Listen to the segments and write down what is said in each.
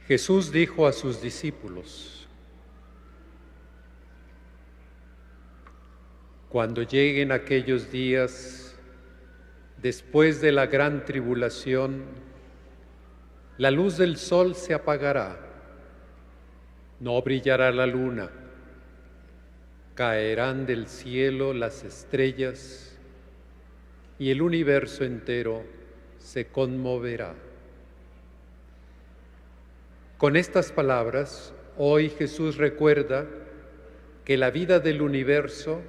Jesús dijo a sus discípulos: cuando lleguen aquellos días, después de la gran tribulación, la luz del sol se apagará, no brillará la luna, caerán del cielo las estrellas y el universo entero se conmoverá. Con estas palabras, hoy Jesús recuerda que la vida del universo,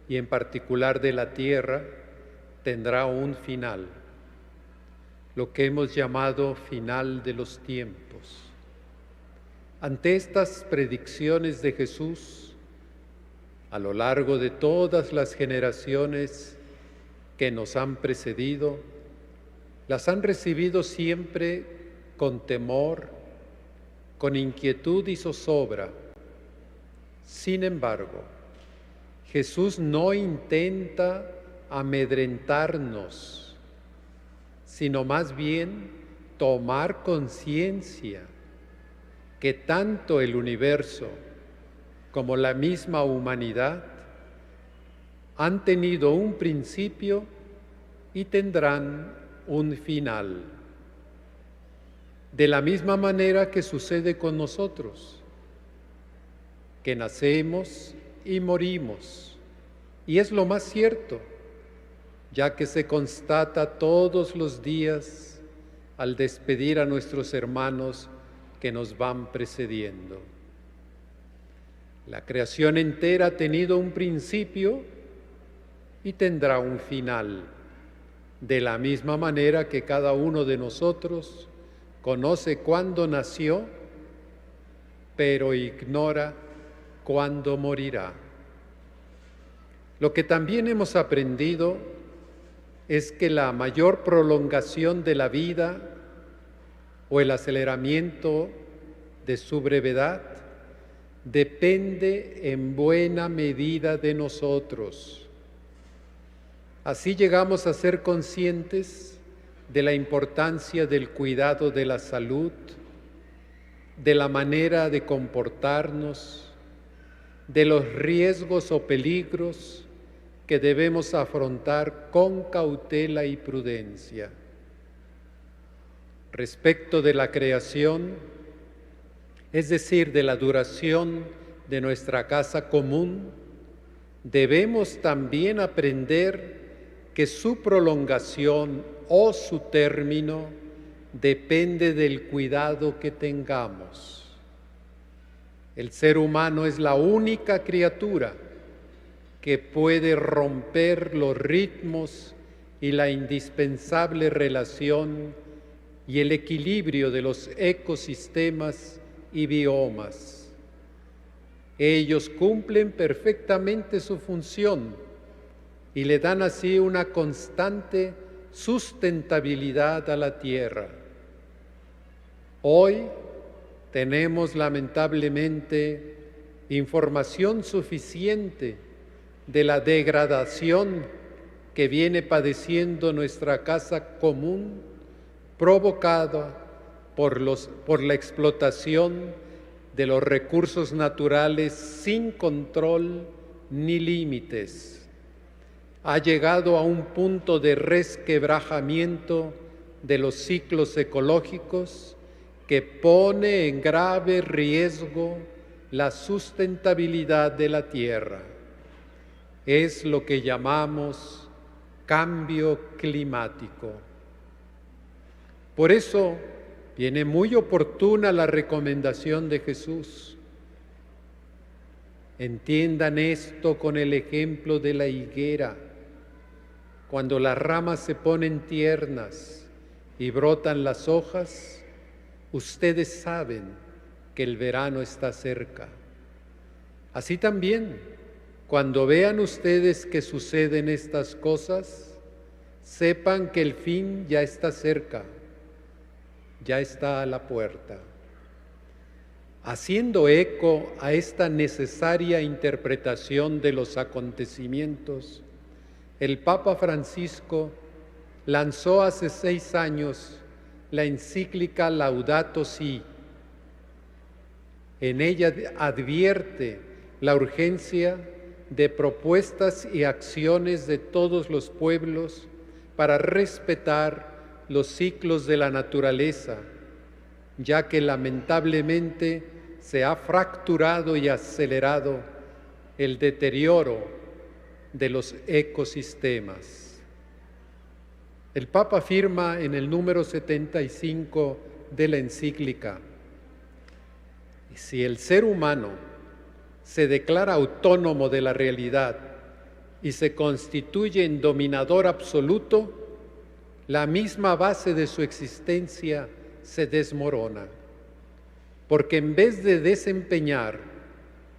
y en particular de la tierra, tendrá un final, lo que hemos llamado final de los tiempos. Ante estas predicciones de Jesús, a lo largo de todas las generaciones que nos han precedido, las han recibido siempre con temor, con inquietud y zozobra. Sin embargo, Jesús no intenta amedrentarnos, sino más bien tomar conciencia que tanto el universo como la misma humanidad han tenido un principio y tendrán un final. De la misma manera que sucede con nosotros, que nacemos y morimos, y es lo más cierto, ya que se constata todos los días al despedir a nuestros hermanos que nos van precediendo. La creación entera ha tenido un principio y tendrá un final, de la misma manera que cada uno de nosotros conoce cuándo nació, pero ignora cuándo morirá. Lo que también hemos aprendido es que la mayor prolongación de la vida o el aceleramiento de su brevedad depende en buena medida de nosotros. Así llegamos a ser conscientes de la importancia del cuidado de la salud, de la manera de comportarnos, de los riesgos o peligros que debemos afrontar con cautela y prudencia. Respecto de la creación, es decir, de la duración de nuestra casa común, debemos también aprender que su prolongación o su término depende del cuidado que tengamos. El ser humano es la única criatura que puede romper los ritmos y la indispensable relación y el equilibrio de los ecosistemas y biomas. Ellos cumplen perfectamente su función y le dan así una constante sustentabilidad a la tierra. Hoy tenemos lamentablemente información suficiente de la degradación que viene padeciendo nuestra casa común, provocada por la explotación de los recursos naturales sin control ni límites. Ha llegado a un punto de resquebrajamiento de los ciclos ecológicos que pone en grave riesgo la sustentabilidad de la tierra. Es lo que llamamos cambio climático. Por eso viene muy oportuna la recomendación de Jesús. Entiendan esto con el ejemplo de la higuera. Cuando las ramas se ponen tiernas y brotan las hojas, ustedes saben que el verano está cerca. Así también, cuando vean ustedes que suceden estas cosas, sepan que el fin ya está cerca, ya está a la puerta. Haciendo eco a esta necesaria interpretación de los acontecimientos, el Papa Francisco lanzó hace 6 años la encíclica Laudato Si, En ella advierte la urgencia de propuestas y acciones de todos los pueblos para respetar los ciclos de la naturaleza, ya que lamentablemente se ha fracturado y acelerado el deterioro de los ecosistemas. El Papa afirma en el número 75 de la encíclica: si el ser humano se declara autónomo de la realidad y se constituye en dominador absoluto, la misma base de su existencia se desmorona, porque en vez de desempeñar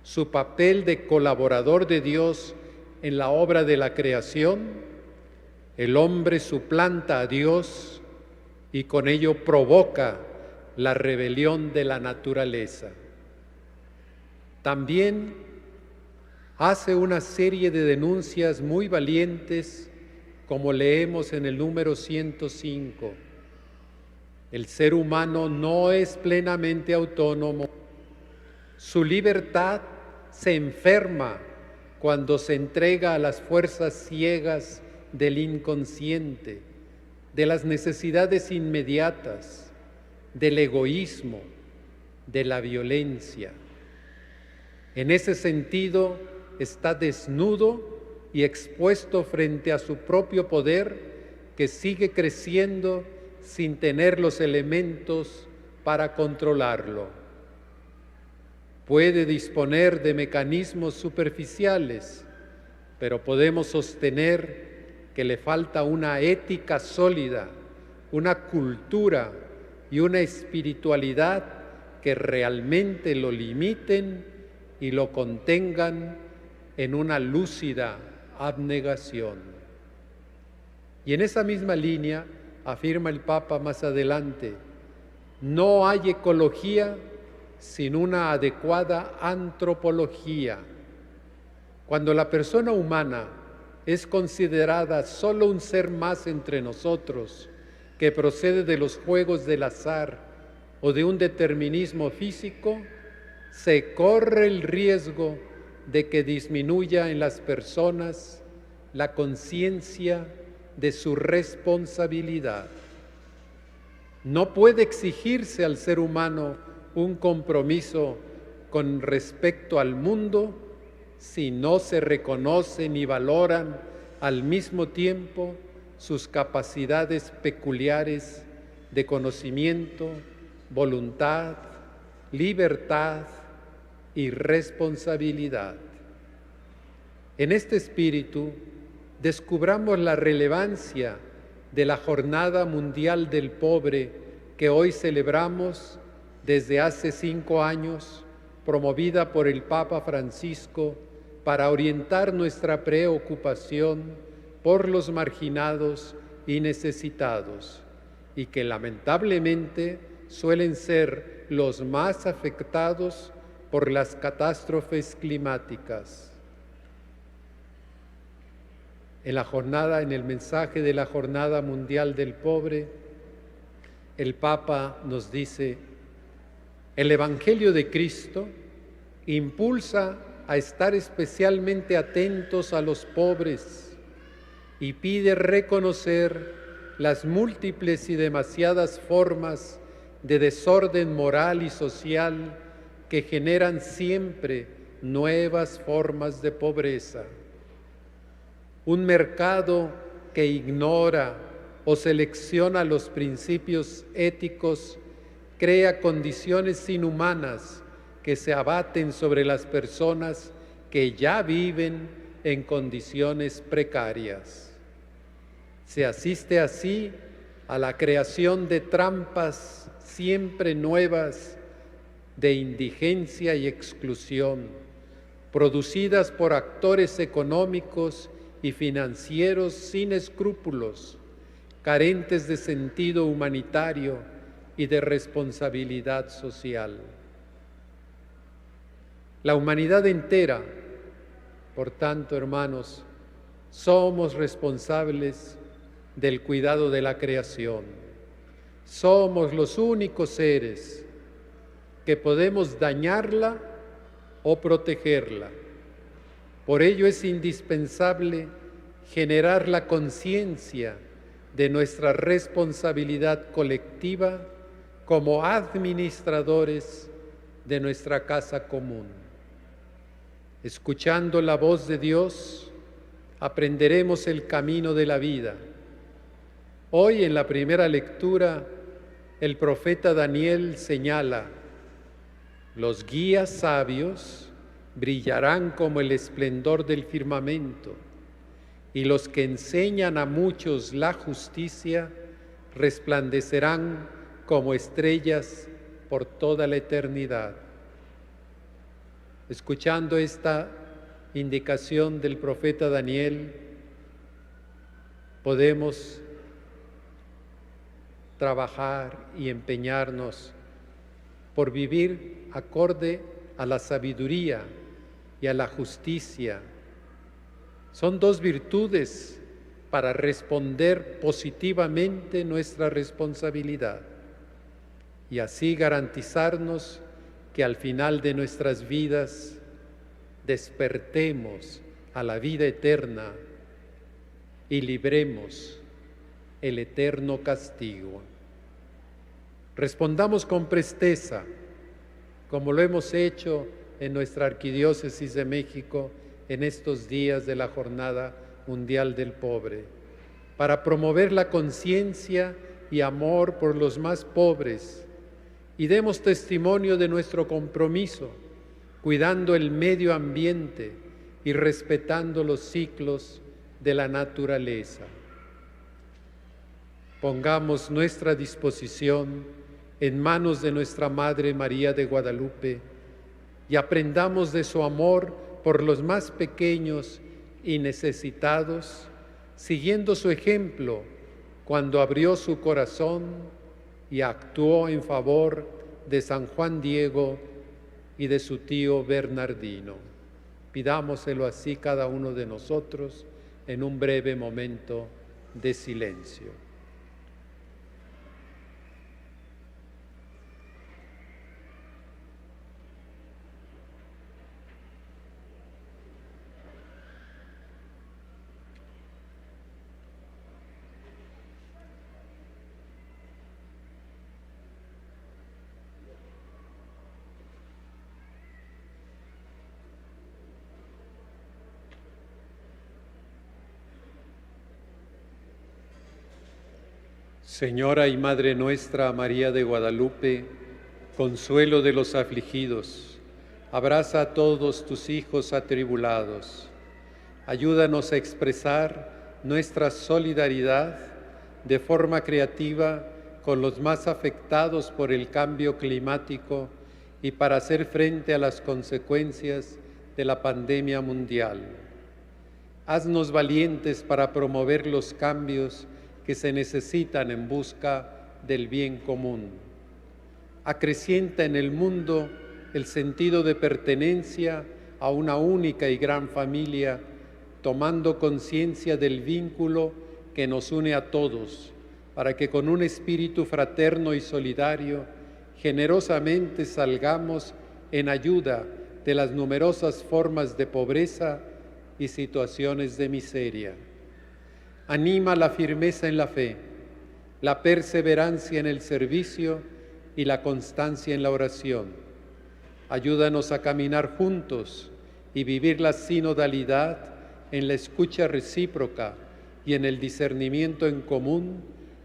su papel de colaborador de Dios en la obra de la creación, el hombre suplanta a Dios y con ello provoca la rebelión de la naturaleza. También hace una serie de denuncias muy valientes, como leemos en el número 105. El ser humano no es plenamente autónomo. Su libertad se enferma cuando se entrega a las fuerzas ciegas del inconsciente, de las necesidades inmediatas, del egoísmo, de la violencia. En ese sentido, está desnudo y expuesto frente a su propio poder, que sigue creciendo sin tener los elementos para controlarlo. Puede disponer de mecanismos superficiales, pero podemos sostener que le falta una ética sólida, una cultura y una espiritualidad que realmente lo limiten y lo contengan en una lúcida abnegación. Y en esa misma línea afirma el Papa más adelante: no hay ecología sin una adecuada antropología. Cuando la persona humana es considerada solo un ser más entre nosotros, que procede de los juegos del azar o de un determinismo físico, se corre el riesgo de que disminuya en las personas la conciencia de su responsabilidad. No puede exigirse al ser humano un compromiso con respecto al mundo si no se reconocen y valoran al mismo tiempo sus capacidades peculiares de conocimiento, voluntad, libertad y responsabilidad. En este espíritu, descubramos la relevancia de la Jornada Mundial del Pobre que hoy celebramos desde hace 5 años, promovida por el Papa Francisco para orientar nuestra preocupación por los marginados y necesitados, y que lamentablemente suelen ser los más afectados por las catástrofes climáticas. En el mensaje de la Jornada Mundial del Pobre, el Papa nos dice: el Evangelio de Cristo impulsa a estar especialmente atentos a los pobres y pide reconocer las múltiples y demasiadas formas de desorden moral y social que generan siempre nuevas formas de pobreza. Un mercado que ignora o selecciona los principios éticos crea condiciones inhumanas que se abaten sobre las personas que ya viven en condiciones precarias. Se asiste así a la creación de trampas siempre nuevas de indigencia y exclusión, producidas por actores económicos y financieros sin escrúpulos, carentes de sentido humanitario y de responsabilidad social. La humanidad entera, por tanto, hermanos, somos responsables del cuidado de la creación. Somos los únicos seres que podemos dañarla o protegerla. Por ello es indispensable generar la conciencia de nuestra responsabilidad colectiva como administradores de nuestra casa común. Escuchando la voz de Dios, aprenderemos el camino de la vida. Hoy en la primera lectura, el profeta Daniel señala: los guías sabios brillarán como el esplendor del firmamento, y los que enseñan a muchos la justicia resplandecerán como estrellas por toda la eternidad. Escuchando esta indicación del profeta Daniel, podemos trabajar y empeñarnos por vivir acorde a la sabiduría y a la justicia. Son dos virtudes para responder positivamente nuestra responsabilidad y así garantizarnos que al final de nuestras vidas despertemos a la vida eterna y libremos el eterno castigo. Respondamos con presteza, como lo hemos hecho en nuestra Arquidiócesis de México en estos días de la Jornada Mundial del Pobre, para promover la conciencia y amor por los más pobres, y demos testimonio de nuestro compromiso, cuidando el medio ambiente y respetando los ciclos de la naturaleza. Pongamos nuestra disposición en manos de nuestra Madre María de Guadalupe y aprendamos de su amor por los más pequeños y necesitados, siguiendo su ejemplo cuando abrió su corazón y actuó en favor de San Juan Diego y de su tío Bernardino. Pidámoselo así cada uno de nosotros en un breve momento de silencio. Señora y Madre nuestra María de Guadalupe, consuelo de los afligidos, abraza a todos tus hijos atribulados. Ayúdanos a expresar nuestra solidaridad de forma creativa con los más afectados por el cambio climático y para hacer frente a las consecuencias de la pandemia mundial. Haznos valientes para promover los cambios que se necesitan en busca del bien común. Acrecienta en el mundo el sentido de pertenencia a una única y gran familia, tomando conciencia del vínculo que nos une a todos, para que con un espíritu fraterno y solidario, generosamente salgamos en ayuda de las numerosas formas de pobreza y situaciones de miseria. Anima la firmeza en la fe, la perseverancia en el servicio y la constancia en la oración. Ayúdanos a caminar juntos y vivir la sinodalidad en la escucha recíproca y en el discernimiento en común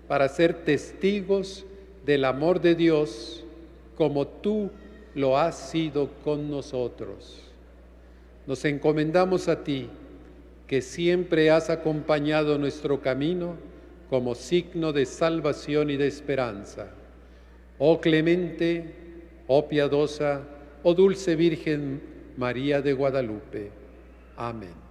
para ser testigos del amor de Dios como tú lo has sido con nosotros. Nos encomendamos a ti, que siempre has acompañado nuestro camino como signo de salvación y de esperanza. Oh clemente, oh piadosa, oh dulce Virgen María de Guadalupe. Amén.